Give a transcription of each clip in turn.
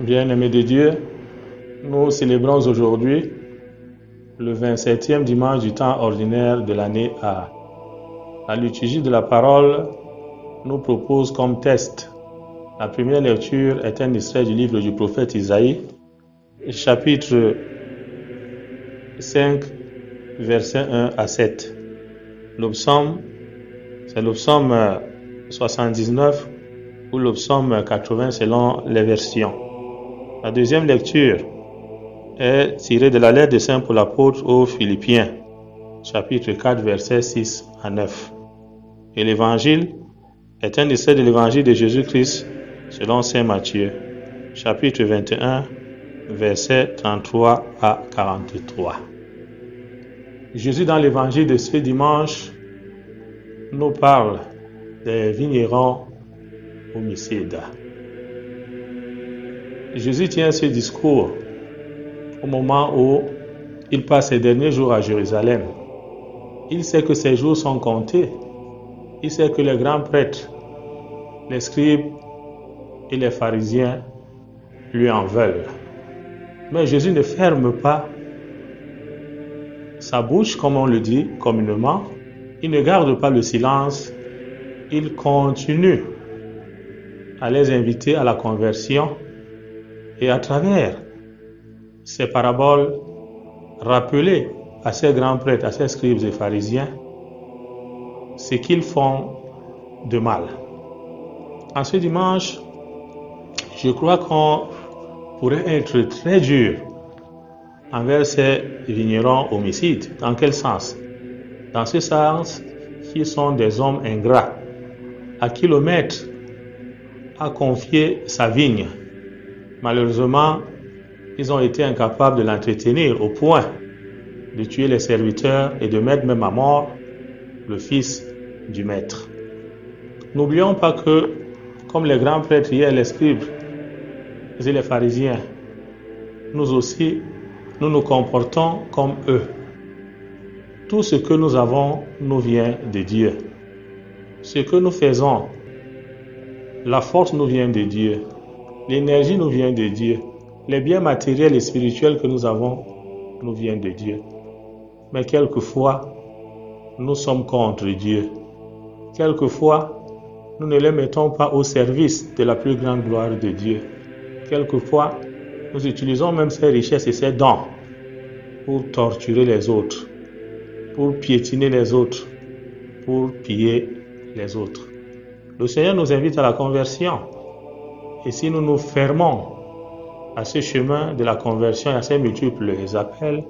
Bien-aimés de Dieu, nous célébrons aujourd'hui le 27e dimanche du temps ordinaire de l'année A. La liturgie de la parole nous propose comme test. La première lecture est un extrait du livre du prophète Isaïe, chapitre 5, versets 1 à 7. Le psaume, c'est le psaume 79 ou le psaume 80 selon les versions. La deuxième lecture est tirée de la lettre de Saint Paul apôtre aux Philippiens, chapitre 4, versets 6 à 9. Et l'évangile est un extrait de l'évangile de Jésus-Christ selon Saint Matthieu, chapitre 21, versets 33 à 43. Jésus, dans l'évangile de ce dimanche, nous parle des vignerons homicides. Jésus tient ce discours au moment où il passe ses derniers jours à Jérusalem. Il sait que ses jours sont comptés. Il sait que les grands prêtres, les scribes et les pharisiens lui en veulent. Mais Jésus ne ferme pas sa bouche, comme on le dit communément. Il ne garde pas le silence. Il continue à les inviter à la conversion. Et à travers ces paraboles, rappeler à ces grands prêtres, à ces scribes et pharisiens, ce qu'ils font de mal. En ce dimanche, je crois qu'on pourrait être très dur envers ces vignerons homicides. Dans quel sens? Dans ce sens qu'ils sont des hommes ingrats, à qui le maître a confié sa vigne. Malheureusement, ils ont été incapables de l'entretenir au point de tuer les serviteurs et de mettre même à mort le fils du maître. N'oublions pas que, comme les grands prêtres hier, les scribes et les pharisiens, nous aussi, nous nous comportons comme eux. Tout ce que nous avons nous vient de Dieu. Ce que nous faisons, la force nous vient de Dieu. L'énergie nous vient de Dieu. Les biens matériels et spirituels que nous avons nous viennent de Dieu. Mais quelquefois, nous sommes contre Dieu. Quelquefois, nous ne les mettons pas au service de la plus grande gloire de Dieu. Quelquefois, nous utilisons même ces richesses et ces dons pour torturer les autres, pour piétiner les autres, pour piller les autres. Le Seigneur nous invite à la conversion. Et si nous nous fermons à ce chemin de la conversion et à ces multiples appels,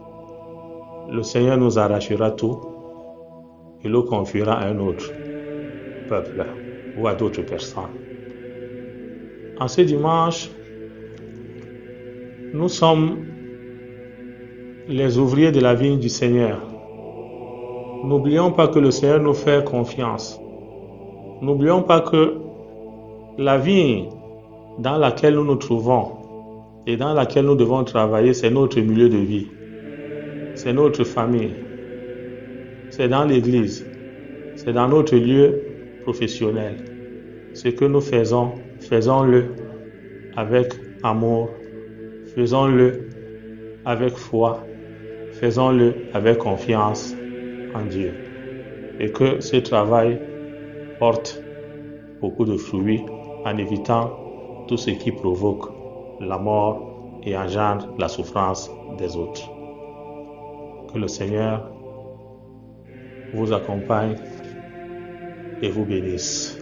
le Seigneur nous arrachera tout et le confiera à un autre peuple ou à d'autres personnes. En ce dimanche, nous sommes les ouvriers de la vigne du Seigneur. N'oublions pas que le Seigneur nous fait confiance. N'oublions pas que la vigne dans laquelle nous nous trouvons et dans laquelle nous devons travailler, c'est notre milieu de vie, c'est notre famille, c'est dans l'église, c'est dans notre lieu professionnel. Ce que nous faisons, faisons-le avec amour, faisons-le avec foi, faisons-le avec confiance en Dieu. Et que ce travail porte beaucoup de fruits en évitant tout ce qui provoque la mort et engendre la souffrance des autres. Que le Seigneur vous accompagne et vous bénisse.